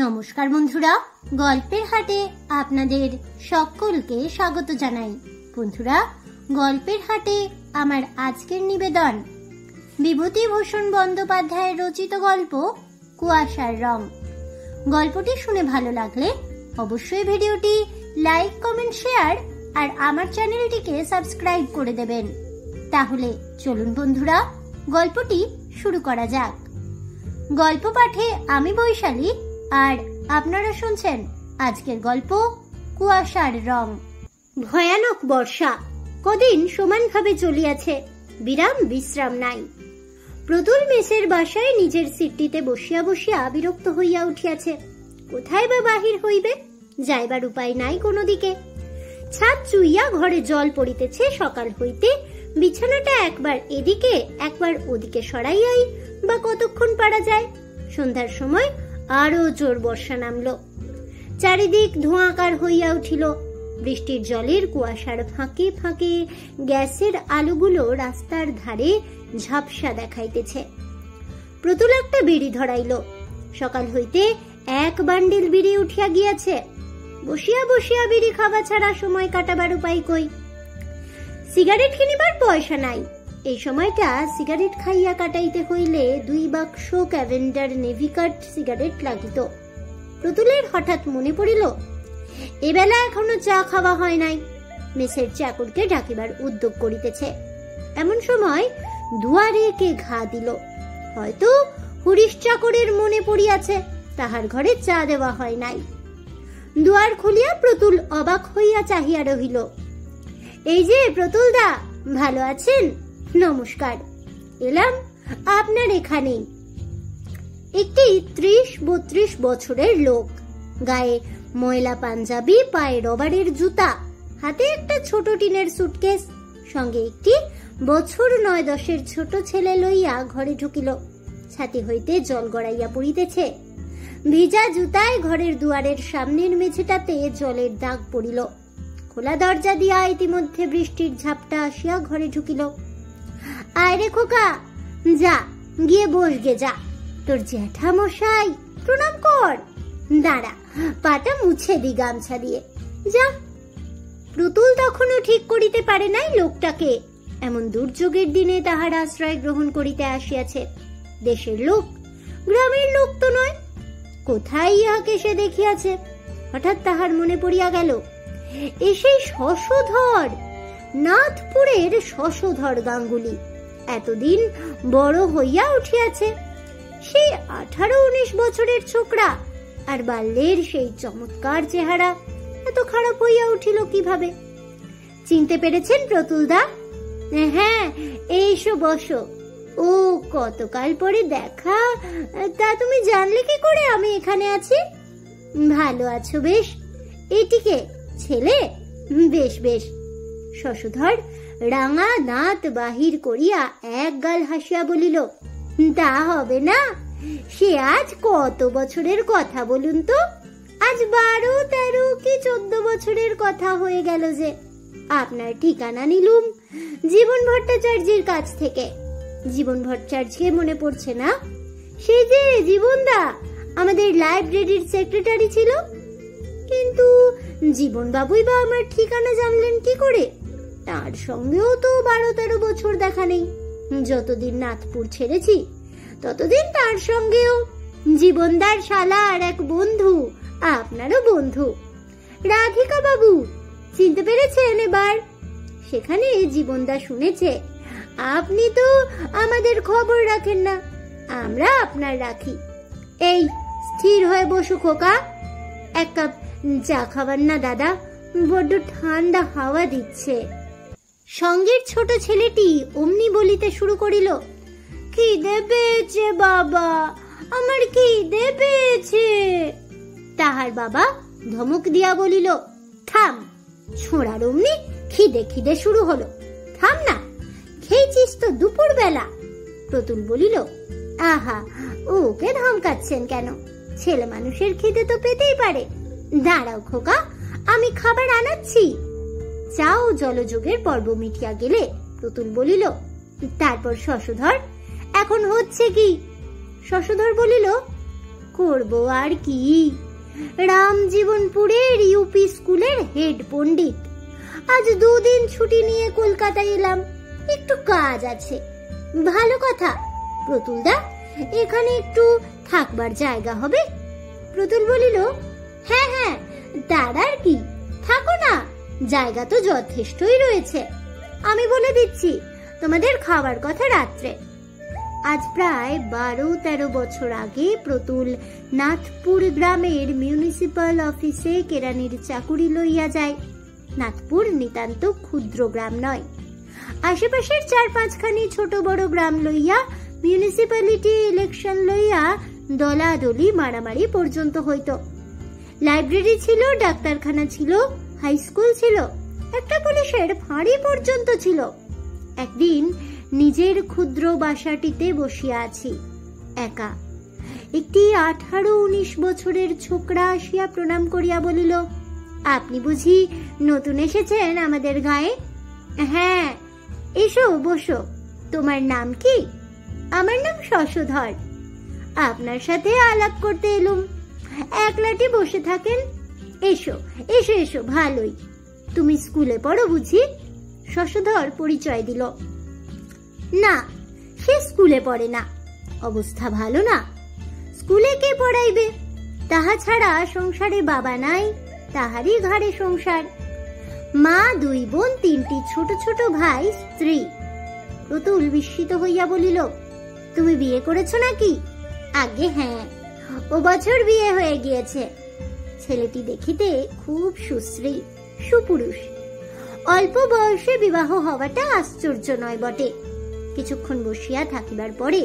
নমস্কার বন্ধুরা, গল্পের হাটে আপনাদের সকলকে স্বাগত জানাই। বন্ধুরা, গল্পের হাটে আমার আজকের নিবেদন বিভূতিভূষণ বন্দ্যোপাধ্যায়ের রচিত গল্প কুয়াশার রং। গল্পটি শুনে ভালো লাগলে অবশ্যই ভিডিওটি লাইক, কমেন্ট, শেয়ার আর আমার চ্যানেলটিকে সাবস্ক্রাইব করে দেবেন। তাহলে চলুন বন্ধুরা, গল্পটি শুরু করা যাক। গল্প পাঠে আমি বৈশালী, আর আপনারা শুনছেন আজকের গল্প কুয়াশার রং। ভয়ানক বর্ষা কদিন সমানভাবে চলিয়াছে, বিরাম বিশ্রাম নাই। প্রতুল মেসের বাসায় নিজের সিটটিতে বসিয়া বসিয়া বিরক্ত হইয়া উঠিয়াছে। কোথায় বা বাহির হইবে, যাইবার উপায় নাই কোনো দিকে। ছাদ চুইয়া ঘরে জল পড়িতেছে সকাল হইতে। বিছানাটা একবার এদিকে একবার ওদিকে সরাইয়াই বা কতক্ষণ পারা যায়। সন্ধ্যার সময় আরো জোর বর্ষা নামল। চারিদিক ধোঁয়াকার হইয়া উঠিল। বৃষ্টির জলের কুয়াশার ফাঁকে ফাঁকে গ্যাসের আলোগুলো রাস্তার ধারে ঝাপসা দেখাইতেছে। প্রতুল একটা বিড়ি ধরাইল। সকাল হইতে এক বান্ডিল বিড়ি উঠিয়া গিয়াছে। বসিয়া বসিয়া বিড়ি খাওয়া ছাড়া সময় কাটাবার উপায় কই? সিগারেট কিনিবার পয়সা নাই। এই সময়টা সিগারেট খাইয়া কাটাইতে হইলে 2 বাক্স ক্যাভেন্ডার নেভিকাট সিগারেট লাগিত। প্রতুলের হঠাৎ মনে পড়িল, এবেলা এখনো চা খাওয়া হয় নাই। মেসের চাকরকে ডাকিবার উদ্যোগ করিতেছে। এমন সময় দুয়ারে কে ঘা দিল। হয়তো হরিশ চাকরের মনে পড়িয়াছে তাহার ঘরে চা দেওয়া হয় নাই। দুয়ার খুলিয়া প্রতুল অবাক হইয়া চাহিয়া রহিল। এই যে প্রতুল দা, ভালো আছেন? নমস্কার, এলাম আপনার এখানে। একটি 30-32 বছরের লোক, গায়ে ময়লা পাঞ্জাবি, পায়ে রবারের জুতা, হাতে একটা ছোট টিনের সুটকেস, সঙ্গে একটি বছর 9-10-এর ছোট ছেলে লইয়া ঘরে ঢুকিল। ছাতি হইতে জল গড়াইয়া পড়িতেছে। ভিজা জুতায় ঘরের দুয়ারের সামনের মেঝেটাতে জলের দাগ পড়িল। খোলা দরজা দিয়া ইতিমধ্যে বৃষ্টির ঝাপটা আসিয়া ঘরে ঢুকিল। আয় রে খোকা, যা গিয়ে বসগে, যা। তোর জ্যাঠা মশাই প্রণাম কর। দাঁড়া, পাটা মুছে দি গামছা দিয়ে, যা। প্রতুল তখনও ঠিক করিতে পারে নাই লোকটাকে। এমন দুর্যোগের দিনে তাহার আশ্রয় গ্রহণ করিতে আসিয়াছে। দেশের লোক, গ্রামের লোক তো নয়। কোথায় ইহাকে সে দেখিয়াছে? হঠাৎ তাহার মনে পড়িয়া গেল, এ সেই শশধর, নাথপুরের শশধর গাঙ্গুলি। এতদিন বড় হইয়া উঠিয়াছে। সেই 18-19 বছরের ছোকরা, আর বাল্যের সেই চমৎকার চেহারা এত খারাপ হইয়া উঠিল কিভাবে? চিনতে পেরেছেন প্রতুল দা? হ্যাঁ, এইসো বসো। ও, কতকাল পরে দেখা। তা তুমি জানলে কি করে আমি এখানে আছি? ভালো আছো বেশ। এটিকে ছেলে? বেশ বেশ। শশধর রাঙা দাঁত বাহির করিয়া এক গাল হাসিয়া বলিল, তা হবে না। সে আজ কত বছরের কথা বলুন তো? আজ 12, 13 কি 14 বছরের কথা হয়ে গেল যে আপনার ঠিকানা নিলুম জীবন ভট্টাচার্যের কাছ থেকে। জীবন ভট্টাচার্যকে মনে পড়ছে না? সেই যে জীবনদা, আমাদের লাইব্রেরির সেক্রেটারি ছিল। কিন্তু জীবন বাবুই বা আমার ঠিকানা জানলেন কি করে? তার সঙ্গেও তো 12-13 বছর দেখা নেই। যতদিন নাথপুর ছেড়েছি ততদিন তার সঙ্গেও। জীবনদার শালা আর এক বন্ধু, আপনারও বন্ধু, রাধিকা বাবু। চিনতে পেরেছেন এবার? সেখানে জীবনদা শুনেছে আপনি তো আমাদের খবর রাখেন না, আমরা আপনার রাখি। এই স্থির হয়ে বসো খোকা, এক কাপ চা খাবার না দাদা? বড্ড ঠান্ডা হাওয়া দিচ্ছে। সঙ্গের ছোট ছেলেটি অমনি বলিতে শুরু করিল, খিদে পেয়েছে বাবা, আমার খিদে পেয়েছে। তাহার বাবা ধমক দিয়া বলিল, থাম। ছোঁড়ার অমনি খিদে খিদে শুরু হলো। থাম না, খেয়েছিস তো দুপুর বেলা। প্রতুল বলিল, আহা, ওকে ধমকাচ্ছেন কেন? ছেলে মানুষের খিদে তো পেতেই পারে। দাঁড়াও খোকা, আমি খাবার আনাচ্ছি। চা ও জলযোগের পর্ব মিটিয়া গেলে প্রতুল বলিল, তারপর শশধর এখন হচ্ছে কি? শশধর বলিল, করব আর কি, রামজীবনপুরের ইউপি স্কুলের হেড পণ্ডিত। আজ 2 দিন ছুটি নিয়ে কলকাতায় এলাম, একটু কাজ আছে। ভালো কথা, প্রতুলদা এখানে একটু থাকবার জায়গা হবে? প্রতুল বলিল, হ্যাঁ হ্যাঁ, তার আর কি, থাকো না, জায়গা তো যথেষ্টই রয়েছে। আমি বলে দিচ্ছি তোমাদের খাওয়ার কথা রাত্রে। আজ প্রায় 12-13 বছর আগে প্রতুল নাথপুর গ্রামের মিউনিসিপাল অফিসে কেরানির চাকুরি লইয়া যায়। নাথপুর নিতান্ত ক্ষুদ্র গ্রাম নয়, আশেপাশের 4-5খানি ছোট বড় গ্রাম লইয়া মিউনিসিপ্যালিটি ইলেকশন লইয়া দলাদলি মারামারি পর্যন্ত হইত। লাইব্রেরি ছিল, ডাক্তারখানা ছিল, হাই স্কুল ছিল, একটা পুলিশের ফাঁড়ি পর্যন্ত ছিল। একদিন নিজের ক্ষুদ্র বাসাটিতে বসিয়া আছি একা। একটি 18-19 বছরের ছোকরা আসিয়া প্রণাম করিয়া বলিল, আপনি বুঝি নতুন এসেছেন আমাদের গায়ে? হ্যাঁ, এসো বসো। তোমার নাম কি? আমার নাম শশধর। আপনার সাথে আলাপ করতে এলুম। একলাটি বসে থাকেন? এসো এসো এসো, ভালোই। তুমি স্কুলে পড়ো বুঝি? শশধর পরিচয় দিল। না, সে স্কুলে পড়ে না, অবস্থা ভালো না। স্কুলে কে পড়াইবে? তাহা ছাড়া সংসারে বাবা নাই, তাহারই ঘাড়ে সংসার। মা, 2 বোন, 3টি ছোট ছোট ভাই, স্ত্রী। প্রতুল বিস্মিত হইয়া বলিল, তুমি বিয়ে করেছো নাকি? আগে হ্যাঁ, ও বছর বিয়ে হয়ে গিয়েছে। ছেলেটি দেখিতে খুব সুশ্রী, সুপুরুষ। অল্প বয়সে বিবাহ হওয়াটা আশ্চর্য নয় বটে। কিছুক্ষণ বসিয়া থাকিবার পরে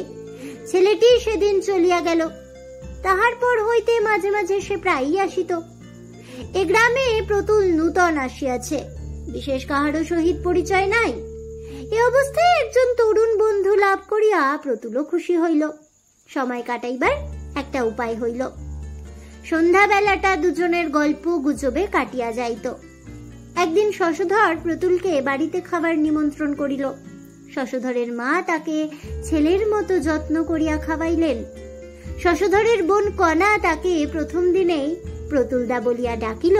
ছেলেটি সেদিন চলিয়া গেল। তাহার পর হইতে মাঝে মাঝে সে প্রায়ই আসিত। এ গ্রামে প্রতুল নূতন আসিয়াছে, বিশেষ কাহারও সহিত পরিচয় নাই। এ অবস্থায় একজন তরুণ বন্ধু লাভ করিয়া প্রতুলও খুশি হইল। সময় কাটাইবার একটা উপায় হইল। সন্ধ্যাবেলাটা দুজনের গল্প গুজবে কাটিয়া যাইত। একদিন শশধর প্রতুলকে বাড়িতে খাবার নিমন্ত্রণ করিল। শশধরের মা তাকে ছেলের মতো যত্ন করিয়া খাওয়াইলেন। শশধরের বোন কণা তাকে প্রথম দিনেই প্রতুলদা বলিয়া ডাকিল।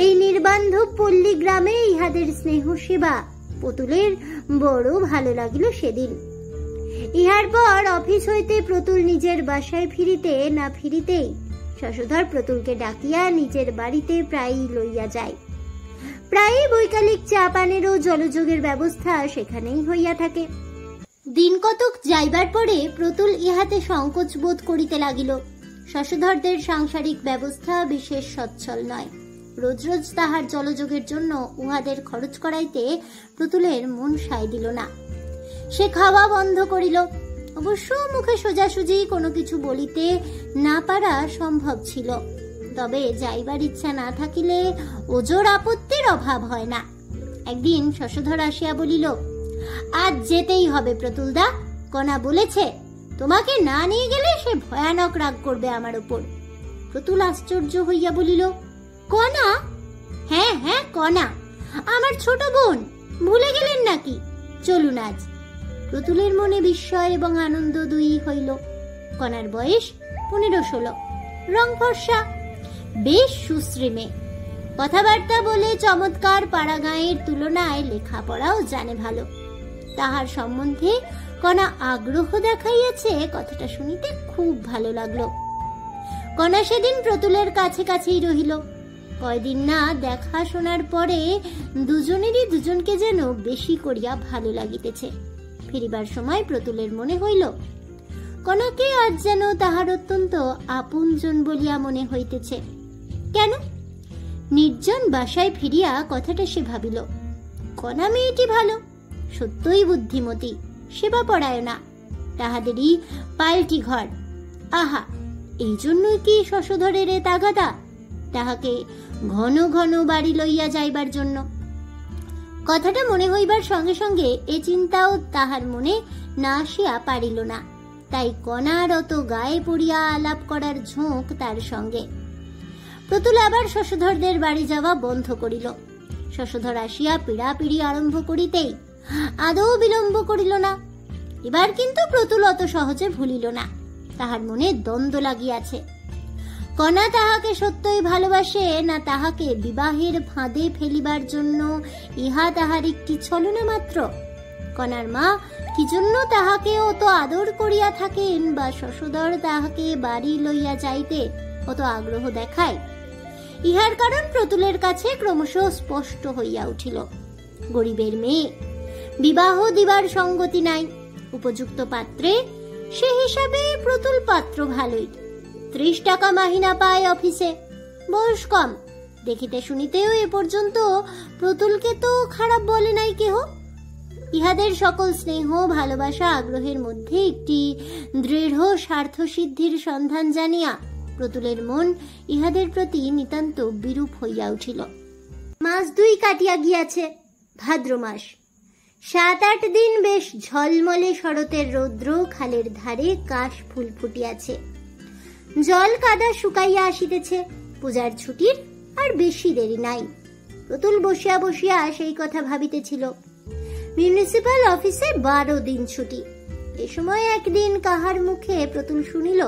এই নির্বান্ধব পল্লী গ্রামে ইহাদের স্নেহ সেবা প্রতুলের বড় ভালো লাগিল সেদিন। ইহার পর অফিস হইতে প্রতুল নিজের বাসায় ফিরিতে না ফিরিতেই শশধর প্রতুলকে ডাকিয়া নিজের বাড়িতে প্রায়ই লইয়া যায়। প্রায়ই বৈকালিক চা পানেরও জলযোগের ব্যবস্থা সেখানেই হইয়া থাকে। দিন কতক যাইবার পরে প্রতুল ইহাতে সংকোচ বোধ করিতে লাগিল। শশধরদের সাংসারিক ব্যবস্থা বিশেষ সচ্ছল নয়। রোজ রোজ তাহার জলযোগের জন্য উহাদের খরচ করাইতে প্রতুলের মন সায় দিল না। সে খাওয়া বন্ধ করিল। অবশ্য মুখে সোজাসুজি কোনো কিছু বলিতে না পারা সম্ভব ছিল, তবে যাইবার ইচ্ছা না থাকিলে ওজোর আপত্তির অভাব হয় না। একদিন শশধর আসিয়া বলিল, আজ যেতেই হবে প্রতুলদা, কণা বলেছে তোমাকে না নিয়ে গেলে সে ভয়ানক রাগ করবে আমার উপর। প্রতুল আশ্চর্য হইয়া বলিল, কণা? হ্যাঁ হ্যাঁ, কণা, আমার ছোট বোন, ভুলে গেলেন নাকি? চলুন আজ। প্রতুলের মনে বিস্ময় এবং আনন্দ দুই হইল। কণার বয়স 15-16, রং ফর্সা, বেশ সুশ্রী মেয়ে। কথাবার্তা বলে চমৎকার, পাড়া গাঁয়ের তুলনায় লেখাপড়াও জানে ভালো। তাহার সম্বন্ধে কণা আগ্রহ দেখাইয়াছে, কথাটা শুনিতে খুব ভালো লাগলো। কণা সেদিন প্রতুলের কাছে কাছেই রহিল। কয়দিন না দেখা শোনার পরে দুজনেরই দুজনকে যেন বেশি করিয়া ভালো লাগিতেছে। ফিরিবার সময় প্রতুলের মনে হইল কণাকে আজ যেন তাহার অত্যন্ত আপনজন বলিয়া মনে হইতেছে। কেন? নির্জন বাসায় ফিরিয়া কথাটা সে ভাবিল। কণা মেয়েটি ভালো, সত্যই বুদ্ধিমতী, সেবা পরায়ণা, তাহাদেরই পাল্টি ঘর। আহা, এই জন্যই কি শশধরের এ তাগাদা, তাহাকে ঘন ঘন বাড়ি লইয়া যাইবার জন্য। কথাটা মনে হইবার সঙ্গে সঙ্গে এ চিন্তাও তাহার মনে না আসিয়া পারিল না। তাই কণার অত গায়ে পড়িয়া আলাপ করার ঝোঁক তার সঙ্গে। প্রতুল আবার শশধরদের বাড়ি যাওয়া বন্ধ করিল। শশধর আসিয়া পীড়াপিড়ি আরম্ভ করিতেই আদৌ বিলম্ব করিল না। এবার কিন্তু প্রতুল অত সহজে ভুলিল না। তাহার মনে দ্বন্দ্ব লাগিয়াছে। কণা তাহাকে সত্যই ভালোবাসে না তাহাকে বিবাহের ফাঁদে ফেলিবার জন্য ইহা তাহার একটি ছলনা মাত্র? কণার মা কি জন্য তাহাকে অত আদর করিয়া থাকেন বা শশধর তাহাকে বাড়ি লইয়া যাইতে অত আগ্রহ দেখায়, ইহার কারণ প্রতুলের কাছে ক্রমশ স্পষ্ট হইয়া উঠিল। গরিবের মেয়ে, বিবাহ দিবার সঙ্গতি নাই, উপযুক্ত পাত্রে সে হিসাবে প্রতুল পাত্র ভালোই। 30 টাকা মাহিনা পায় অফিসে, বয়স কম, দেখিতে শুনিতেও এ পর্যন্ত প্রতুলকে তো খারাপ বলে নাই কেহ। ইহাদের সকল স্নেহ ভালোবাসা আগ্রহের মধ্যে একটি দৃঢ় স্বার্থ সিদ্ধির সন্ধান জানিয়া প্রতুলের মন ইহাদের প্রতি নিতান্ত বিরূপ হইয়া উঠিল। মাস 2 কাটিয়া গিয়াছে, ভাদ্র মাস। 7-8 দিন বেশ ঝলমলে শরতের রৌদ্র খালের ধারে কাশ ফুল ফুটিয়াছে, জল কাদা শুকাইয়া আসিতেছে। পূজার ছুটির আর বেশি দেরি নাই। প্রতুল বসিয়া বসিয়া সেই কথা ভাবিতেছিল। মিউনিসিপাল অফিসে 12 দিন ছুটি। এ সময় একদিন কাহার মুখে প্রতুল শুনিল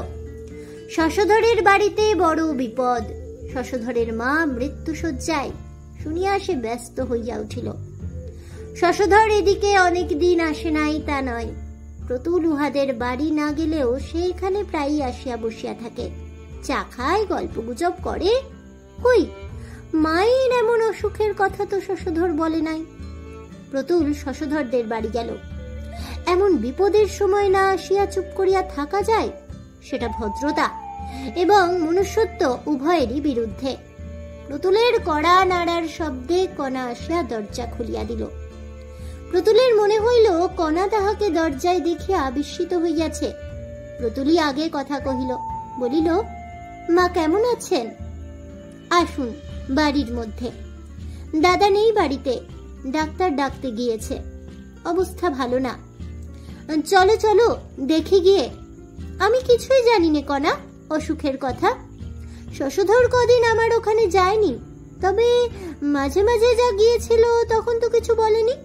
শশধরের বাড়িতে বড় বিপদ, শশধরের মা মৃত্যুশয্যায়। শুনিয়া সে ব্যস্ত হইয়া উঠিল। শশধর এদিকে অনেক দিন আসে নাই তা নয়, প্রতুল উহাদের বাড়ি না গেলেও সেইখানে প্রায়ই আসিয়া বসিয়া থাকে, চা খায়, গল্প গুজব করে। কই, মায়ের এমন অসুখের কথা তো শশধর বলে নাই। প্রতুল শশধরদের বাড়ি গেল। এমন বিপদের সময় না আসিয়া চুপ করিয়া থাকা যায়, সেটা ভদ্রতা এবং মনুষ্যত্ব উভয়েরই বিরুদ্ধে। প্রতুলের কড়া নাড়ার শব্দে কণা আসিয়া দরজা খুলিয়া দিল। প্রতুলের মনে হইল কণা তাহাকে দরজায় দেখিয়া বিস্মিত হইয়াছে। প্রতুলই আগে কথা কহিল, বলিল, মা কেমন আছেন? আসুন বাড়ির মধ্যে। দাদা নেই বাড়িতে, ডাক্তার ডাকতে গিয়েছে, অবস্থা ভালো না। চলো চলো দেখে গিয়ে। আমি কিছুই জানি নে কণা অসুখের কথা। শশধর কদিন আমার ওখানে যায়নি, তবে মাঝে মাঝে যা গিয়েছিল তখন তো কিছু বলেনি।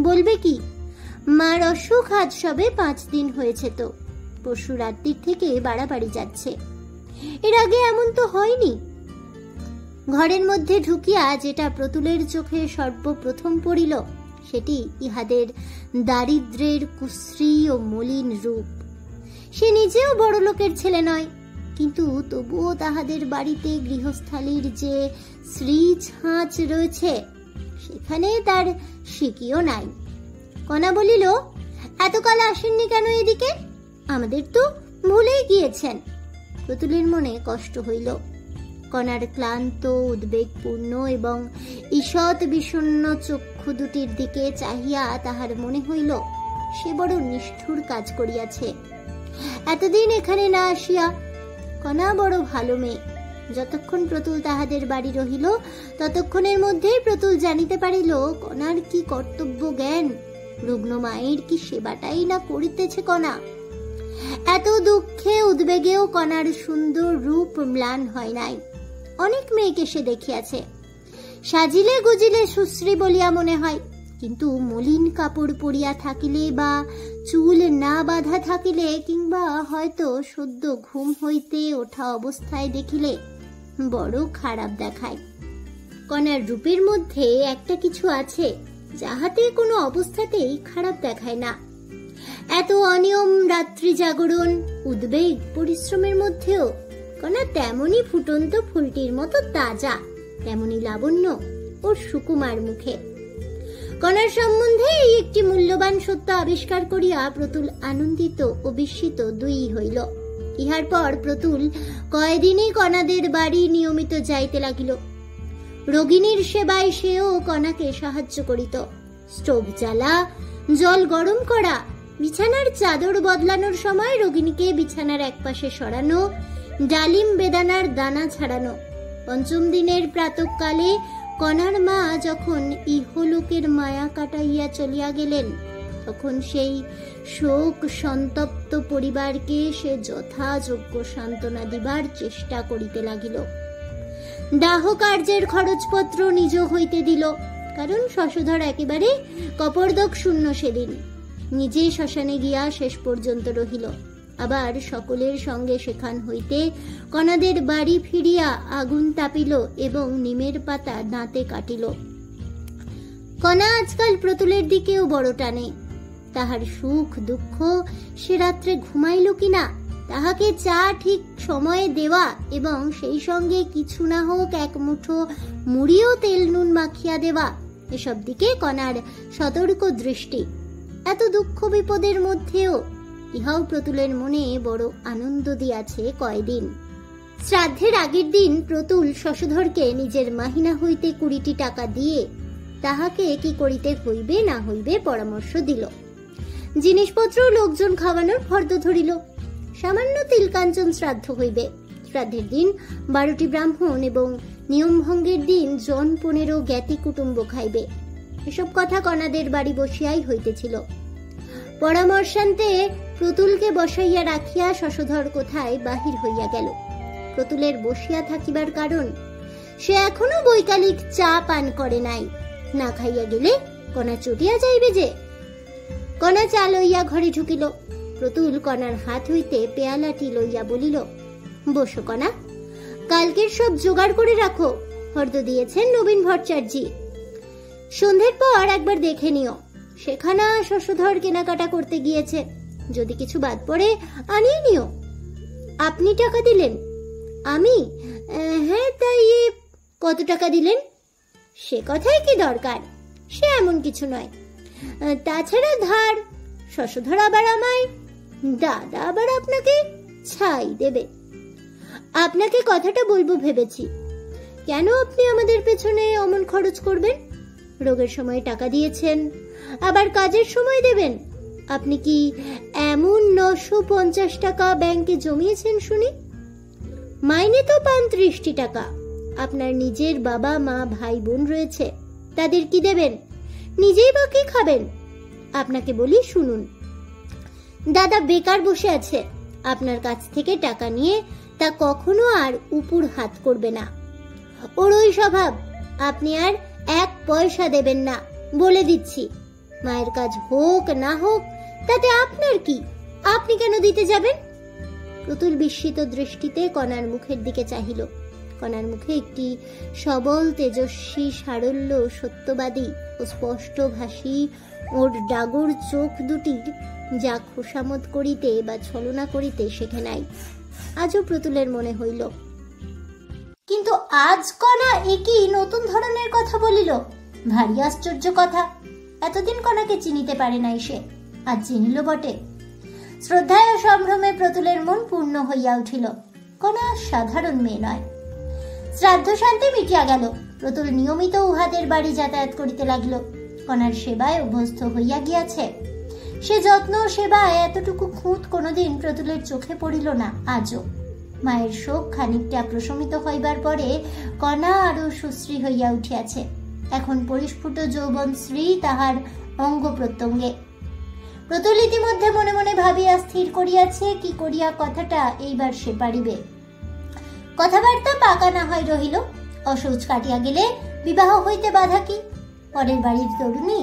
বলবে কি, মার অসুখ আজ সবে 5 দিন হয়েছে তো, পরশু রাত্রির থেকে বাড়াবাড়ি যাচ্ছে। এর আগে এমন তো হয়নি। ঘরের মধ্যে ঢুকিয়া যেটা প্রতুলের চোখে সর্বপ্রথম পড়িল সেটি ইহাদের দারিদ্র্যের কুশ্রী ও মলিন রূপ। সে নিজেও বড় লোকের ছেলে নয়, কিন্তু তবুও তাহাদের বাড়িতে গৃহস্থালীর যে শ্রী ছাঁচ রয়েছে সেখানে তার সিকিও নাই। কণা বলিল, এতকাল আসেননি কেন এদিকে? আমাদের তো ভুলেই গিয়েছেন। প্রতুলের মনে কষ্ট হইল। কণার ক্লান্ত, উদ্বেগপূর্ণ এবং ঈষৎ বিষণ্ণ চক্ষু দুটির দিকে চাহিয়া তাহার মনে হইল সে বড় নিষ্ঠুর কাজ করিয়াছে এতদিন এখানে না আসিয়া। কণা বড় ভালো মেয়ে। যতক্ষণ প্রতুল তাহাদের বাড়ি রহিল ততক্ষণের মধ্যেই প্রতুল জানিতে পারিল কণার কি কর্তব্য জ্ঞান, রুগ্ন মায়ের কি সেবাটাই না করিতেছে কণা। এত দুঃখে উদ্বেগেও কণার সুন্দর রূপ ম্লান হয় নাই। অনেক মেয়েকে সে দেখিয়াছে, সাজিলে গুজিলে সুশ্রী বলিয়া মনে হয়, কিন্তু মলিন কাপড় পরিয়া থাকিলে বা চুল না বাঁধা থাকিলে কিংবা হয়তো সদ্য ঘুম হইতে ওঠা অবস্থায় দেখিলে বড় খারাপ দেখায়। কণার রূপের মধ্যে একটা কিছু আছে যাহাতে কোনো অবস্থাতেই খারাপ দেখায় না। এত অনিয়ম, রাত্রি জাগরণ, উদ্বেগ, পরিশ্রমের মধ্যেও কণা তেমনি ফুটন্ত ফুলটির মতো তাজা, তেমনি লাবণ্য ওর সুকুমার মুখে। কণার সম্বন্ধে এই একটি মূল্যবান সত্য আবিষ্কার করিয়া প্রতুল আনন্দিত ও বিস্মিত দুই হইল। ইহার পর প্রতুল কয়দিনই কণাদের বাড়ি নিয়মিত যাইতে লাগিল। রোগিণীর সেবায় সেও কণাকে সাহায্য করিত। স্টোভ জ্বালা, জল গরম করা, বিছানার চাদর বদলানোর সময় রোগিণীকে বিছানার একপাশে সরানো, ডালিম বেদানার দানা ছাড়ানো। 5ম দিনের প্রাতঃকালে কণার মা যখন ইহলোকের মায়া কাটাইয়া চলিয়া গেলেন তখন সেই শোক সন্তপ্ত পরিবারকে সে যথাযোগ্য সান্ত্বনা দিবার চেষ্টা করিতে লাগিল। দাহ কার্যের খরচপত্র নিজ হইতে দিল, কারণ শশধর একেবারে কপর্দক শূন্য সেদিন। নিজে শ্মশানে গিয়া শেষ পর্যন্ত রহিল। আবার সকলের সঙ্গে সেখান হইতে কণাদের বাড়ি ফিরিয়া আগুন তাপিল এবং নিমের পাতা দাঁতে কাটিল। কণা আজকাল প্রতুলের দিকেও বড় টানে। তাহার সুখ দুঃখ সে রাত্রে ঘুমাইল কিনা, তাহাকে চা ঠিক সময়ে দেওয়া এবং সেই সঙ্গে কিছু না হোক এক মুঠো মুড়িও তেল নুন মাখিয়া দেওয়া, এসব দিকে কণার সতর্ক দৃষ্টি। এত দুঃখ বিপদের মধ্যেও ইহাও প্রতুলের মনে বড় আনন্দ দিয়াছে কয়দিন। শ্রাদ্ধের আগের দিন প্রতুল শশধরকে নিজের মাহিনা হইতে 20টি টাকা দিয়ে তাহাকে কি করিতে হইবে না হইবে পরামর্শ দিল। জিনিসপত্র লোকজন খাওয়ানোর ফর্দ ধরিল। সামান্য তিলকাঞ্চন শ্রাদ্ধ হইবে। শ্রাদ্ধের দিন 12টি ব্রাহ্মণ এবং নিয়ম ভঙ্গের দিন জন 15 জ্ঞাতি কুটুম্ব খাইবে। এসব কথা কণাদের বাড়ি বসিয়াই হইতেছিল। পরামর্শান্তে প্রতুলকে বসাইয়া রাখিয়া শশধর কোথায় বাহির হইয়া গেল। প্রতুলের বসিয়া থাকিবার কারণ, সে এখনো বৈকালিক চা পান করে নাই। না খাইয়া গেলে কণা চটিয়া যাইবে যে। কণা চা লইয়া ঘরে ঢুকিল। প্রতুল কণার হাত হইতে পেয়ালাটি লইয়া বলিল, বসো কণা, কালকের সব জোগাড় করে রাখো। ফর্দ দিয়েছেন নবীন ভট্টাচার্যি। সন্ধ্যের পর একবার দেখে নিও। সেখানা শশধর কেনাকাটা করতে গিয়েছে, যদি কিছু বাদ পড়ে আনিয়ে নিও। আপনি টাকা দিলেন? আমি? হ্যাঁ, তাই কত টাকা দিলেন? সে কথাই কি দরকার, সে এমন কিছু নয়। তাছাড়া ধার, শশধর আবার আমায়, দাদা আবার আপনাকে ছাই দেবে। আপনাকে কথাটা বলবো ভেবেছি। কেন আপনি আমাদের পেছনে অমন খরচ করবেন? রোগের সময় টাকা দিয়েছেন, আবার কাজের সময় দেবেন। আপনি কি এমন 950 টাকা ব্যাংকে জমিয়েছেন শুনি? মাইনে তো পান 30টি টাকা। আপনার নিজের বাবা মা ভাই বোন রয়েছে, তাদের কি দেবেন? নিজেই বা কি খাবেন? আপনাকে বলি শুনুন, দাদা বেকার বসে আছে। আপনার কাছ থেকে টাকা নিয়ে তা কখনো আর উপর হাত করবে না। ওর ওই স্বভাব। আপনি আর 1 পয়সা দেবেন না, বলে দিচ্ছি। মায়ের কাজ হোক না হোক তাতে আপনার কি? আপনি কেন দিতে যাবেন? প্রতুল বিস্মিত দৃষ্টিতে কণার মুখের দিকে চাহিল। কণার মুখে একটি সবল তেজস্বী সারল্য, সত্যবাদী ও স্পষ্টভাষী ওর ডাগর চোখ দুটির যা খোসামত করিতে বা ছলনা করিতে শেখে নাই। আজও প্রতুলের মনে হইল, কিন্তু আজ কণা একই নতুন ধরনের কথা বলিল। ভারী আশ্চর্য কথা। এতদিন কণাকে চিনিতে পারে নাই সে, আজ চিনিল বটে। শ্রদ্ধায় ও সম্ভ্রমে প্রতুলের মন পূর্ণ হইয়া উঠিল। কণা সাধারণ মেয়ে নয়। শ্রাদ্ধ শান্তি মিটিয়া গেল। প্রতুল নিয়মিত উহাদের বাড়ি যাতায়াত করিতে লাগিল। কণার সেবায় অভ্যস্ত হইয়া গিয়াছে। সে যত্ন সেবায় এতটুকু খুঁত কোনোদিন প্রতুলের চোখে পড়িল না আজও। মায়ের শোক খানিকটা প্রশমিত হইবার পরে কণা আরো সুশ্রী হইয়া উঠিয়াছে। এখন পরিস্ফুট যৌবন শ্রী তাহার অঙ্গ প্রত্যঙ্গে। প্রতুল ইতিমধ্যে মনে মনে ভাবিয়া স্থির করিয়াছে কি করিয়া কথাটা এইবার সে পারিবে। কথাবার্তা পাকা না হয় রহিল। অসৌচ কাটিয়া গেলে বিবাহ হইতে বাধা কি? পরের বাড়ির তরুণী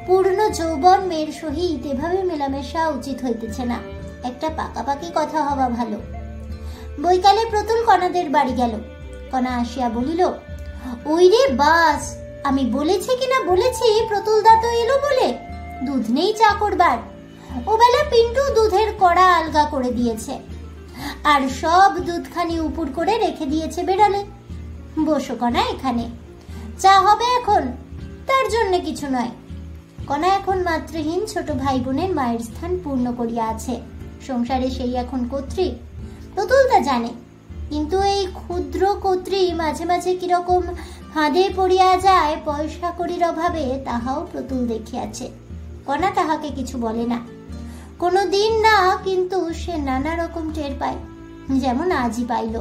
পূর্ণ যৌবন মেয়ের সহিত এভাবে মেলামেশা উচিত হইতেছে না। একটা পাকাপাকি কথা হওয়া ভালো। বৈকালে প্রতুল কণাদের বাড়ি গেল। কণা আসিয়া বলিল, ওই রে বাস, আমি বলেছি কিনা বলেছি প্রতুল দা তো এলো বলে। দুধ নেই চা করবার। ও বেলা পিন্টু দুধের কড়া আলগা করে দিয়েছে, আর সব দুধখানি উপর করে রেখে দিয়েছে বেড়ালে। বসো কণা, এখানে চা হবে এখন, তার জন্য কিছু নয়। কণা এখন মাতৃহীন ছোট ভাই বোনের মায়ের স্থান পূর্ণ করিয়া আছে। সংসারে সেই এখন কর্ত্রী। প্রতুল তা জানে, কিন্তু এই ক্ষুদ্র কর্ত্রী মাঝে মাঝে কিরকম ফাঁদে পড়িয়া যায় পয়সা কড়ির অভাবে, তাহাও প্রতুল দেখিয়াছে। কণা তাহাকে কিছু বলে না, কোনো দিন না, কিন্তু সে নানা রকম টের পায়, যেমন আজই পাইল।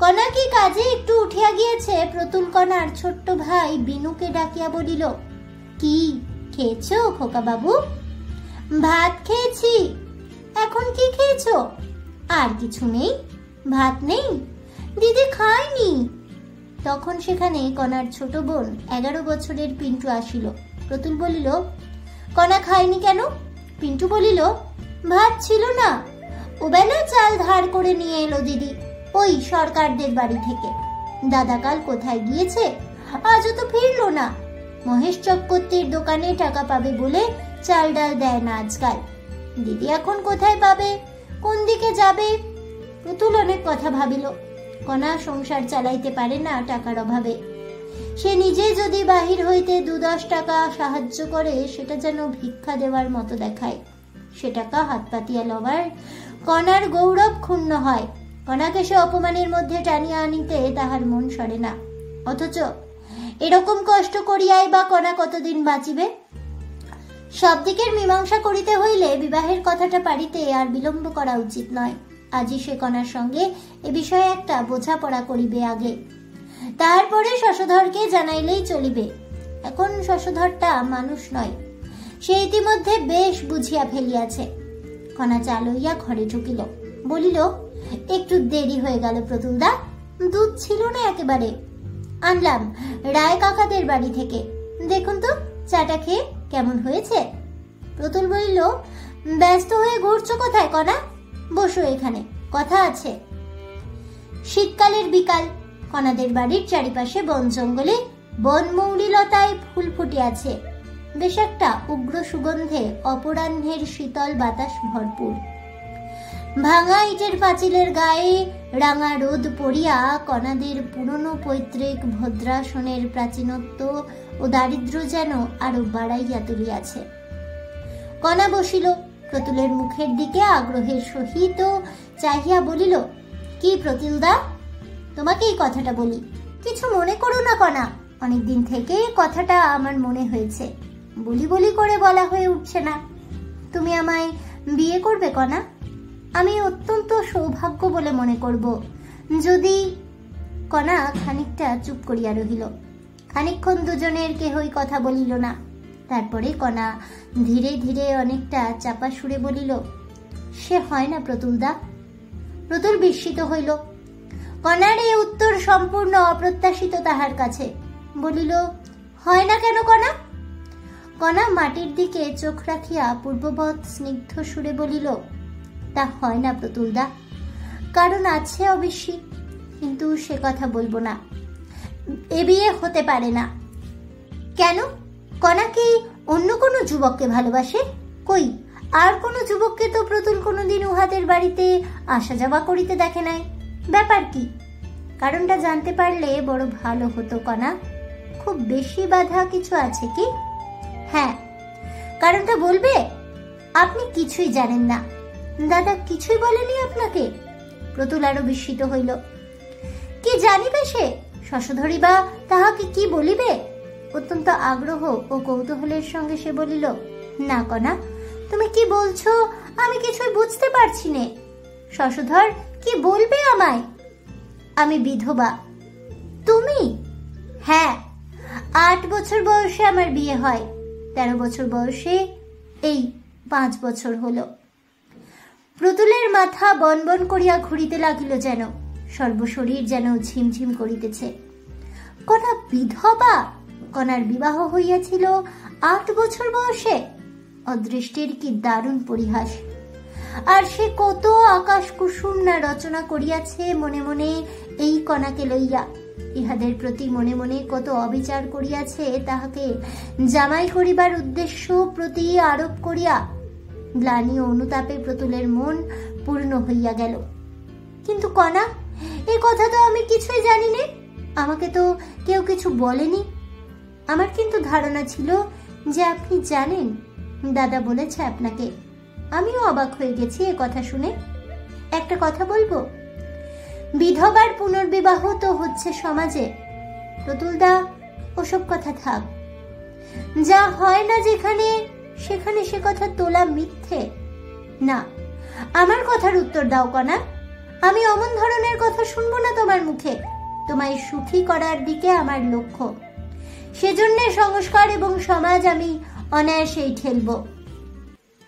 কণা কি কাজে একটু উঠিয়া গিয়েছে। প্রতুল কণার ছোট্ট ভাই বিনুকে ডাকিয়া বলিল, কি খেয়েছো খোকা বাবু? ভাত খেয়েছি। এখন কি খেয়েছো? আর কিছু নেই? ভাত নেই? দিদি খায়নি। তখন সেখানে কণার ছোট বোন 11 বছরের পিন্টু আসিল। প্রতুল বলিল, কণা খায়নি কেন? পিন্টু বলিল, ভাত ছিল না। ওবেলা চাল ধার করে নিয়ে এলো দিদি ওই সরকারদের বাড়ি থেকে। দাদা কাল কোথায় গিয়েছে, আজও তো ফিরলো না। মহেশ চক্রবর্তীর দোকানে টাকা পাবে বলে চাল ডাল দেয় না আজকাল। দিদি এখন কোথায় পাবে, কোন দিকে যাবে? পুতুল অনেক কথা ভাবিল। কণা সংসার চালাইতে পারে না টাকার অভাবে। সে নিজে যদি বাহির হইতে 2-10 টাকা সাহায্য করে সেটা যেন ভিক্ষা দেওয়ার মতো দেখায়। সে টাকা হাত পাতিয়া লবার কণার গৌরব ক্ষুণ্ণ হয়। কণাকে সে অপমানের মধ্যে টানিয়া আনিতে তাহার মন সরে না। অথচ এরকম কষ্ট করিয়াই বা কণা কতদিন বাঁচিবে? সব দিকের মীমাংসা করিতে হইলে বিবাহের কথাটা পারিতে আর বিলম্ব করা উচিত নয়। আজই সে কণার সঙ্গে এ বিষয়ে একটা বোঝাপড়া করিবে আগে, তারপরে শশধরকে জানাইলেই চলিবে। এখন শশধরটা মানুষ নয়, সে ইতিমধ্যে বেশ বুঝিয়া ফেলিয়াছে। কণা চা লইয়া ঘরে ঢুকিল, বলিল, একটু দেরি হয়ে গেল প্রতুলদা, দুধ ছিল না একেবারে, আনলাম রায় কাকাদের বাড়ি থেকে। দেখুন তো চাটা খেয়ে কেমন হয়েছে। প্রতুল বলিল, ব্যস্ত হয়ে ঘুরছো কোথায় কণা? বসো এখানে, কথা আছে। শীতকালের বিকাল, কণাদের বাড়ির চারিপাশে বন জঙ্গলে বনমৌলি লতায় ফুল ফুটিয়াছে। বেশ একটা উগ্র সুগন্ধে অপরাহ্নের শীতল বাতাস ভরপুর। ভাঙা ইটের পাঁচিলের গায়ে রাঙা রোদ পড়িয়া কণাদের পুরনো পৈতৃক ভদ্রাসনের প্রাচীনত্ব ও দারিদ্র্য যেন আরো বাড়াইয়া তুলিয়াছে। কণা বসিল, প্রতুলের মুখের দিকে আগ্রহের সহিত চাহিয়া বলিল, কি প্রতুলদা, তোমাকে এই কথাটা বলি। কিছু মনে করো না কণা, অনেকদিন থেকে কথাটা আমার মনে হয়েছে, বলি বলি করে বলা হয়ে উঠছে না। তুমি আমায় বিয়ে করবে কণা? আমি অত্যন্ত সৌভাগ্য বলে মনে করব যদি। কণা খানিকটা চুপ করিয়া রহিল। খানিকক্ষণ দুজনের কেহই কথা বলিল না। তারপরে কণা ধীরে ধীরে অনেকটা চাপা সুরে বলিল, সে হয় না প্রতুলদা। প্রতুল বিস্মিত হইল। কণার এই উত্তর সম্পূর্ণ অপ্রত্যাশিত তাহার কাছে। বলিল, হয় না কেন কণা? কণা মাটির দিকে চোখ রাখিয়া পূর্ববৎ স্নিগ্ধ সুরে বলিল, তা হয় না প্রতুলদা, কারণ আছে অবশ্যই, কিন্তু সে কথা বলবো না। এ বিয়ে হতে পারে না। কেন? কণা কি অন্য কোনো যুবককে ভালোবাসে? কই, আর কোনো যুবককে তো প্রতুল কোনোদিন উহাদের বাড়িতে আসা যাওয়া করিতে দেখে নাই। ব্যাপার কি? কারণটা জানতে পারলে বড় ভালো হতো কণা। খুব বেশি বাধা কিছু আছে কি? হ্যাঁ, কারণটা বলবে? আপনি কিছুই জানেন না। দাদা কিছুই বলেনি আপনাকে? প্রতুল আরো বিস্মিত হইল। কি জানিবে সে? শশধরী বা তাহাকে কি বলিবে? অত্যন্ত আগ্রহ ও কৌতূহলের সঙ্গে সে বলিল, না কণা, তুমি কি বলছো আমি কিছুই বুঝতে পারছি নে। শশধর কি বলবে আমায়? আমি বিধবা। তুমি? হ্যাঁ, 8 বছর বয়সে আমার বিয়ে হয়। 13 বছর বয়সে এই 5 বছর হলো। প্রতুলের মাথা বনবন করিয়া ঘুরিতে লাগিল, যেন সর্বশরীর যেন ঝিমঝিম করিতেছে। কণা বিধবা? কণার বিবাহ হইয়াছিল 8 বছর বয়সে? অদৃষ্টির কি দারুণ পরিহাস! আর সে কত আকাশ কুসুম না রচনা করিয়াছে মনে মনে এই কণাকে লইয়া। ইহাদের প্রতি মনে মনে কত অবিচার করিয়াছে, তাহাকে জামাই করিবার উদ্দেশ্য প্রতি আরোপ করিয়া। গ্লানি ও অনুতাপে প্রতুলের মন পূর্ণ হইয়া গেল। কিন্তু কণা, এ কথা তো আমি কিছুই জানি নে, আমাকে তো কেউ কিছু বলেনি। আমার কিন্তু ধারণা ছিল যে আপনি জানেন, দাদা বলেছে আপনাকে। আমিও অবাক হয়ে গেছি এ কথা শুনে। একটা কথা বলবো, বিধবার পুনর্বিবাহ তো হচ্ছে সমাজে। প্রতুলদা, ওসব কথা থাক। যা হয় না যেখানে, সেখানে সে কথা তোলা মিথ্যে। না, আমার কথার উত্তর দাও কণা। আমি অমন ধরনের কথা শুনবো না তোমার মুখে। তোমায় সুখী করার দিকে আমার লক্ষ্য। সেজন্য সংস্কার এবং সমাজ আমি অনায়াসেই ঠেলব।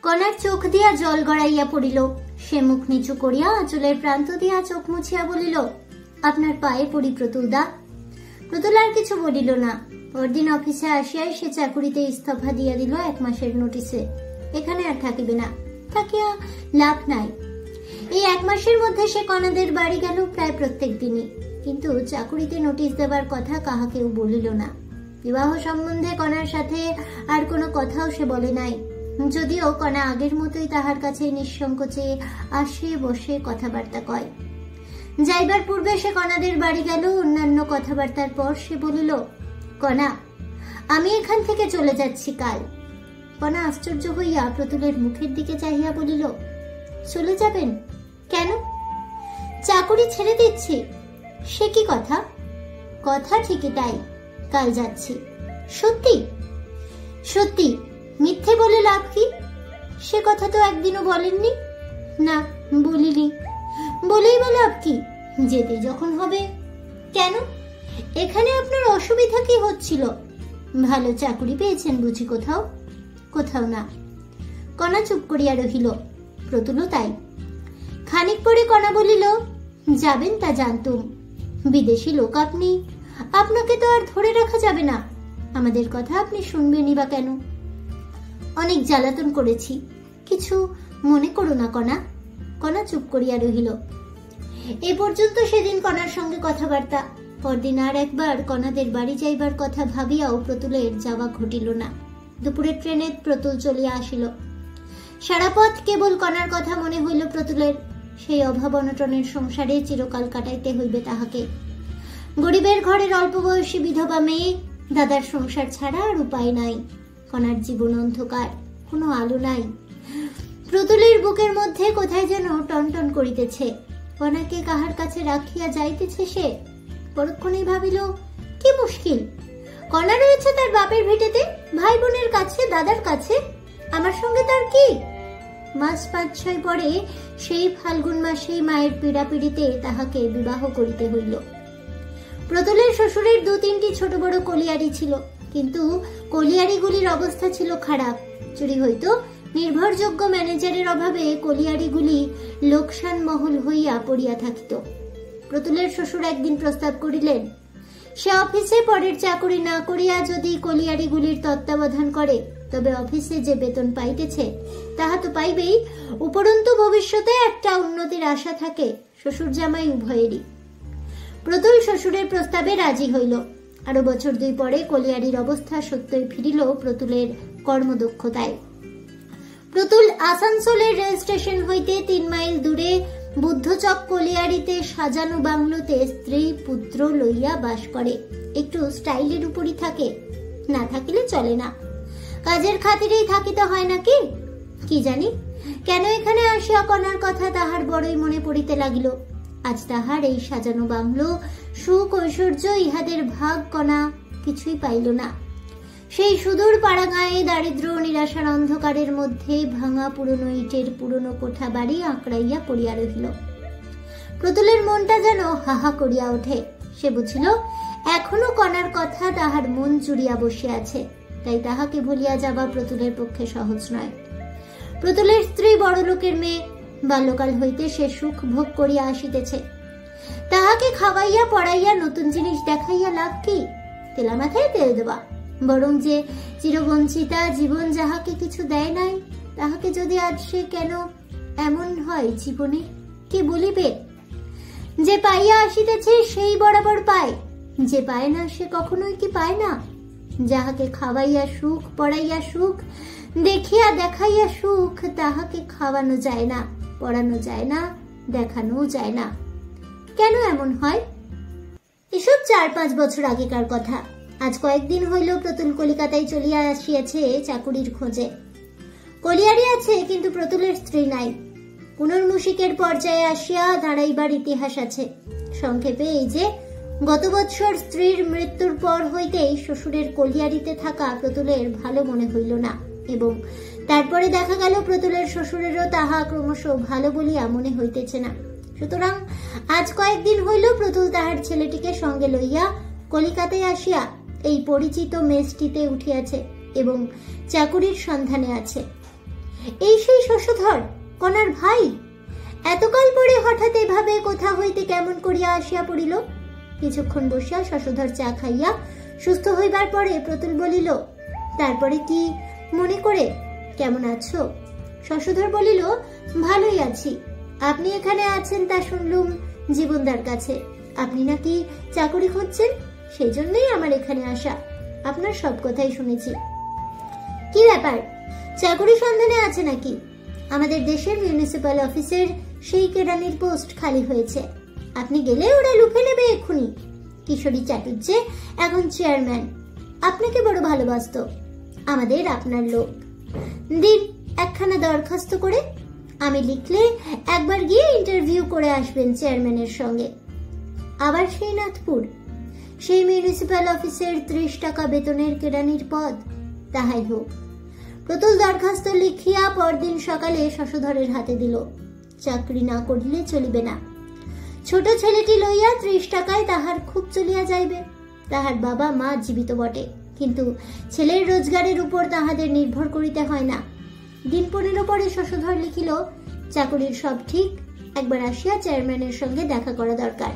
কণার চোখ দিয়া জল গড়াইয়া পড়িল। সে মুখ নিচু করিয়া আঁচলের প্রান্ত দিয়া চোখ মুছিয়া বলিল, আপনার পায়ে পড়ি প্রতুলদা। প্রতুল আর কিছু বলিল না। পরদিন অফিসে আসিয়াই সে চাকুরিতে ইস্তফা দিয়া দিল 1 মাসের নোটিসে। এখানে আর থাকিবে না, থাকিয়া লাভ নাই। এই 1 মাসের মধ্যে সে কনাদের বাড়ি গেল প্রায় প্রত্যেক দিনই, কিন্তু চাকুরিতে নোটিশ দেবার কথা কাহাকেও বলিল না। বিবাহ সম্বন্ধে কনার সাথে আর কোনো কথাও সে বলে নাই, যদিও কনা আগের মতোই তাহার কাছে নিঃসংকোচে আসে বসে কথাবার্তা কয়। যাইবার পূর্বে সে কনাদের বাড়ি গেল। অন্যান্য কথাবার্তার পর সে বলিল, কনা, আমি এখান থেকে চলে যাচ্ছি কাল। কনা আশ্চর্য হইয়া প্রতুলের মুখের দিকে চাহিয়া বলিল, চলে যাবেন? কেন? চাকুরি ছেড়ে দিচ্ছি। সে কি কথা? কথা ঠিকই তাই, কাল যাচ্ছি। সত্যি? সত্যি। মিথ্যে বলে লাভ কি? সে কথা তো একদিনও বলেননি। না, বলিনি। বলেই বা লাভ কি? যেতে যখন হবে। কেন? এখানে আপনার অসুবিধা কি হচ্ছিল? ভালো চাকুরি পেয়েছেন বুঝি কোথাও? কোথাও না। কনা চুপ করিয়া রহিল, প্রতুলও তাই। খানিক পরে কনা বলিল, যাবেন তা জানতুম। বিদেশি লোক আপনি, আপনাকে তো আর ধরে রাখা যাবে না। আমাদের কথা আপনি শুনবেনই বা কেন? অনেক জ্বালাতন করেছি, কিছু মনে করো না কনা। কনা চুপ করিয়া রহিল। এ পর্যন্ত সেদিন কনার সঙ্গে কথাবার্তা। পরদিন আর একবার কনাদের বাড়ি যাইবার কথা ভাবিয়াও প্রতুলের যাওয়া ঘটিল না। দুপুরের ট্রেনে প্রতুল চলিয়া আসিল। সারা পথ কেবল কনার কথা মনে হইল প্রতুলের। সেই অভাব অনটনের সংসারে চিরকাল কাটাইতে হইবে তাহাকে। গরিবের ঘরের অল্প বয়সী বিধবা মেয়ে, দাদার সংসার ছাড়া আর উপায় নাই। কনার জীবন অন্ধকার, কোনো আলো নাই। প্রতুলের বুকের মধ্যে কোথায় যেন টনটন করিতেছে। কনাকে কাহার কাছে রাখিয়া যাইতেছে সে। পরক্ষণেই ভাবিল, কি মুশকিল। কনা রয়েছে তার বাপের ভিটেতে, ভাই বোনের কাছে, দাদার কাছে। আমার সঙ্গে তার কি? মাস 5-6 পরে সেই ফাল্গুন মাসেই মায়ের পীড়াপিড়িতে তাহাকে বিবাহ করিতে হইল। প্রতুলের শ্বশুরের 2-3টি ছোট বড় কলিয়ারি ছিল, কিন্তু কলিয়ারিগুলির অবস্থা ছিল খারাপ। চুরি হইত। নির্ভরযোগ্য ম্যানেজারের অভাবে কলিয়ারিগুলি লোকসান মহল হইয়া পড়িয়া থাকিত। প্রতুলের শ্বশুর একদিন প্রস্তাব করিলেন, সে অফিসে পরের চাকরি না করিয়া যদি কলিয়ারিগুলির তত্ত্বাবধান করে, তবে অফিসে যে বেতন পাইতেছে তাহা তো পাইবেই, উপরন্তু ভবিষ্যতে একটা উন্নতির আশা থাকে শ্বশুর জামাই উভয়েরই। প্রতুল শ্বশুরের প্রস্তাবে রাজি হইল। আরো বছর 2 পরে কলিয়ারির অবস্থা সত্যই ফিরিল প্রতুলের কর্মদক্ষতায়। প্রতুল আসানসোলের রেল স্টেশন হইতে 3 মাইল দূরে বুদ্ধচক কলিয়ারিতে সাজানো বাংলোতে স্ত্রী পুত্র লইয়া বাস করে। একটু স্টাইলের উপরই থাকে, না থাকিলে চলে না। কাজের খাতিরেই থাকিতে হয় নাকি কি জানি। কেন এখানে আসিয়া কনার কথা তাহার বড়ই মনে পড়িতে লাগিল। আজ তাহার এই সাজানো বাংলো, সুখ ঐশ্বর্য, ইহাদের ভাগ কনা কিছুই পাইল না। সেই সুদূর পাড়াগাঁয়ে দারিদ্র নিরাশার অন্ধকারের মধ্যে ভাঙা পুরনো ইটের পুরনো কোঠা বাড়ি আঁকড়াইয়া পড়িয়া রহিল। প্রতুলের মনটা যেন হাহা করিয়া ওঠে। সে বুঝিল এখনো কনার কথা তাহার মন জুড়িয়া বসে আছে, তাই তাহাকে ভুলিয়া যাওয়া প্রতুলের পক্ষে সহজ নয়। প্রতুলের স্ত্রী বড় লোকের মেয়ে, বাল্যকাল হইতে সে সুখ ভোগ করিয়া আসিতেছে। তাহাকে খাওয়াইয়া পড়াইয়া নতুন জিনিস দেখাইয়া লাভ কি? তেলা মাথায় তেল দেওয়া। বরং যে চিরবঞ্চিতা জীবন যাহাকে কিছু দেয় নাই, তাহাকে যদি আজ সে কেন এমন হয় জীবনে, কে বলিবে? যে পাইয়া আসিতেছে সেই বরাবর পায়, যে পায় না সে কখনোই কি পায় না? যাহাকে খাওয়াইয়া সুখ, পড়াইয়া সুখ, দেখিয়া দেখাইয়া সুখ, তাহাকে খাওয়ানো যায় না, পড়ানো যায় না, দেখানো যায় না। কেন এমন হয়? এসব 4-5 বছর আগেকার কথা। আজ কয়েকদিন হইল প্রতুল কলিকাতায় চলিয়া আসিয়াছে চাকুরির খোঁজে। কলিয়ারি আছে, কিন্তু প্রতুলের স্ত্রী নাই। পুনর্মূষিকের পর্যায়ে আসিয়া দাঁড়াইবার ইতিহাস আছে। সংক্ষেপে এই যে, গত বৎসর স্ত্রীর মৃত্যুর পর হইতেই শ্বশুরের কলিয়ারিতে থাকা প্রতুলের ভালো মনে হইল না, এবং তারপরে দেখা গেল প্রতুলের শ্বশুরেরও তাহা ক্রমশ ভালো বলিয়া মনে হইতেছে না। সুতরাং আজ কয়েকদিন হইল প্রতুল তাহার ছেলেটিকে সঙ্গে লইয়া কলিকাতায় আসিয়া এই পরিচিত মেসটিতে উঠিয়াছে এবং চাকুরির সন্ধানে আছে। এই সেই শশধর, কনার ভাই। এতকাল পরে হঠাৎ এভাবে কোথা হইতে কেমন করিয়া আসিয়া পড়িল। কিছুক্ষণ বসিয়া শশধর চা খাইয়া সুস্থ হইবার পরে প্রতুল বলিল, তারপরে কি মনে করে, কেমন আছো? শশধর বলিল, ভালোই আছি। আপনি এখানে আছেন তা শুনলুম জীবনদার কাছে। আপনি নাকি চাকরি খুঁজছেন, সেই জন্যই আমার এখানে আসা। আপনার সব কথাই শুনেছি। কি ব্যাপার, চাকরি সন্ধানে আছে নাকি? আমাদের দেশের মিউনিসিপ্যাল অফিসের সেই কেরানির পোস্ট খালি হয়েছে। আপনি গেলে ওরা লুফে নেবে এক্ষুনি। কিশোরী চাটুর্যে এখন চেয়ারম্যান, আপনাকে বড় ভালোবাসতো। আমাদের আপনার লোক। দিন একখানা দরখাস্ত করে। আমি লিখলে একবার গিয়ে ইন্টারভিউ করে আসবেন চেয়ারম্যানের সঙ্গে। আবার সেই নাথপুর, সেই মিউনিসিপ্যাল অফিসের 30 টাকা বেতনের কেরানির পদ, তাহাই হোক। প্রতুল দরখাস্ত লিখিয়া পরদিন সকালে শশধরের হাতে দিল। চাকরি না করিলে চলিবে না। ছোট ছেলেটি লইয়া 30 টাকায় তাহার খুব চলিয়া যাইবে। তাহার বাবা মা জীবিত বটে, কিন্তু ছেলের রোজগারের উপর তাহাদের নির্ভর করিতে হয় না। দিন 15 পরে শশধর লিখিল, চাকরির সব ঠিক, একবার আসিয়া চেয়ারম্যানের সঙ্গে দেখা করা দরকার।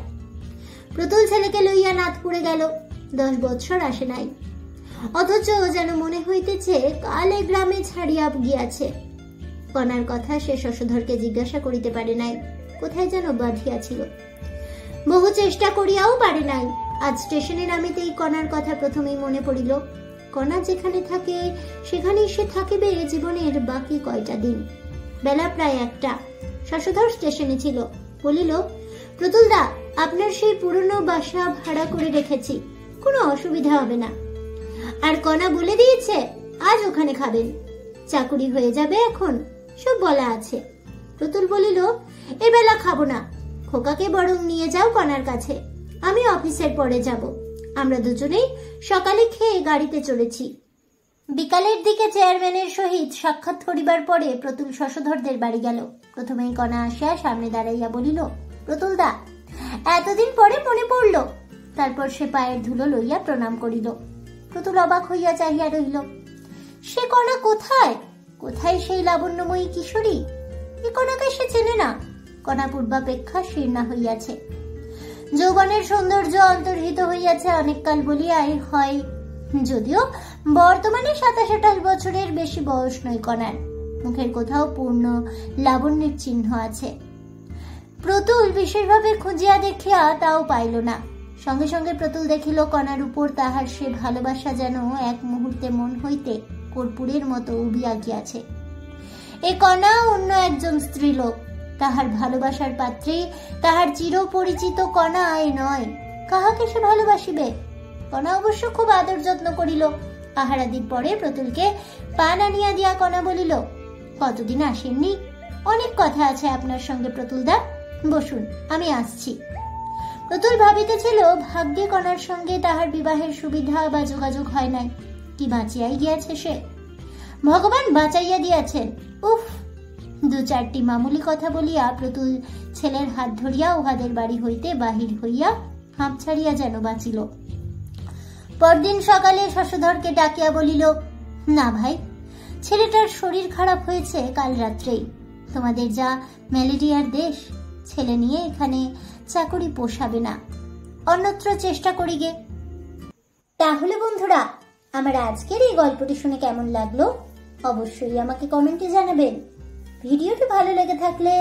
প্রতুল ছেলেকে লইয়া নাথপুরে গেল। 10 বৎসর আসে নাই, অথচ যেন মনে হইতেছে কালে গ্রামে ছাড়িয়া গিয়াছে। কণার কথা সে শশধরকে জিজ্ঞাসা করিতে পারে নাই, কোথায় যেন বাঁধিয়াছিল। বহু চেষ্টা করিয়াও পারে নাই। আজ স্টেশনে নামিতেই কণার কথা প্রথমেই মনে পড়িল। কণা যেখানে থাকে সেখানেই সে থাকিবে জীবনের বাকি কয়টা দিন। বেলা প্রায় 1টা। শশধর স্টেশনে ছিল। বলিল, প্রতুলদা, আপনার সেই পুরনো বাসা ভাড়া করে রেখেছি, কোনো অসুবিধা হবে না। আর কণা বলে দিয়েছে আজ ওখানে খাবেন। চাকুরি হয়ে যাবে এখন, সব বলা আছে। প্রতুল বলিল, এবেলা খাবো না, খোকাকে বরং নিয়ে যাও কণার কাছে। আমি অফিসের পরে যাব। আমরা দুজনেই সকালে খেয়ে গাড়িতে চলেছি। বিকালের দিকে চেয়ারম্যানের সহিত সাক্ষাৎ করিবার পরে প্রতুল শশধরদের বাড়ি গেল। প্রথমেই কণা আসিয়া সামনে দাঁড়াইয়া বলিল, প্রতুলদা, এতদিন পরে মনে পড়ল। তারপর সে পায়ের ধুলো লইয়া প্রণাম করিল। প্রতুল অবাক হইয়া চাহিয়া রহিল। সে কণা কোথায়? কোথায় সেই লাবণ্যময়ী কিশোরী? এ কণাকে সে চেনে না। কণা পূর্বাপেক্ষা শীর্ণা হইয়াছে। যৌবনের সৌন্দর্য অন্তর্হিত হইয়াছে অনেককাল বলিয়াই হয়, যদিও বর্তমানে 27-28 বছরের বেশি বয়স নয় কণার। মুখের কোথাও পূর্ণ লাবণ্যের চিহ্ন আছে। প্রতুল বিশেষভাবে খুঁজিয়া দেখিয়া তাও পাইল না। সঙ্গে সঙ্গে প্রতুল দেখিল কণার উপর তাহার সে ভালোবাসা যেন এক মুহূর্তে মন হইতে কর্পূরের মতো উবিয়া গিয়াছে। এ কণা অন্য একজন স্ত্রীলোক, তাহার ভালোবাসার পাত্রী, তাহার চিরপরিচিত কণা এ নয়। কাহাকে সে ভালোবাসিবে? কণা অবশ্য খুব আদর যত্ন করিল। আহারাদির পরে প্রতুলকে পান আনিয়া দিয়া কণা বলিল, কতদিন আসেননি, অনেক কথা আছে আপনার সঙ্গে প্রতুলদা, বসুন, আমি আসছি। প্রতুল ভাবিতেছিল ভাগ্যে কণার সঙ্গে তাহার বিবাহের সুবিধা বা যোগাযোগ হয় নাই। কি বাঁচিয়াই গিয়াছে সে, ভগবান বাঁচাইয়া দিয়াছেন। উফ! 2-4টি মামুলি কথা বলিয়া প্রতুল ছেলের হাত ধরিয়া উহাদের বাড়ি হইতে বাহির হইয়া হাঁপ ছাড়িয়া যেন বাঁচিল। পরদিন সকালে শশধরকে ডাকিয়া বলিল, না ভাই, ছেলেটার শরীর খারাপ হয়েছে কাল রাত্রেই। তোমাদের যা ম্যালেরিয়ার দেশ, ছেলে নিয়ে এখানে চাকরি পোষাবে না, অন্যত্র চেষ্টা করি গে। তাহলে বন্ধুরা, আমার আজকের এই গল্পটি শুনে কেমন লাগলো অবশ্যই আমাকে কমেন্টে জানাবেন। ভিডিওটি ভালো লেগে থাকলে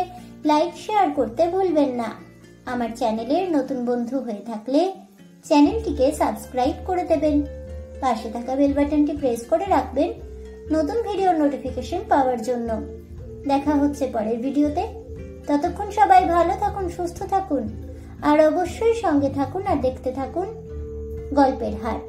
লাইক শেয়ার করতে ভুলবেন না। আমার চ্যানেলের নতুন বন্ধু হয়ে থাকলে চ্যানেলটিকে সাবস্ক্রাইব করে দেবেন। পাশে থাকা বেল বাটনটি প্রেস করে রাখবেন নতুন ভিডিওর নোটিফিকেশন পাওয়ার জন্য। দেখা হচ্ছে পরের ভিডিওতে। ততক্ষণ সবাই ভালো থাকুন, সুস্থ থাকুন, আর অবশ্যই সঙ্গে থাকুন আর দেখতে থাকুন গল্পের হাট।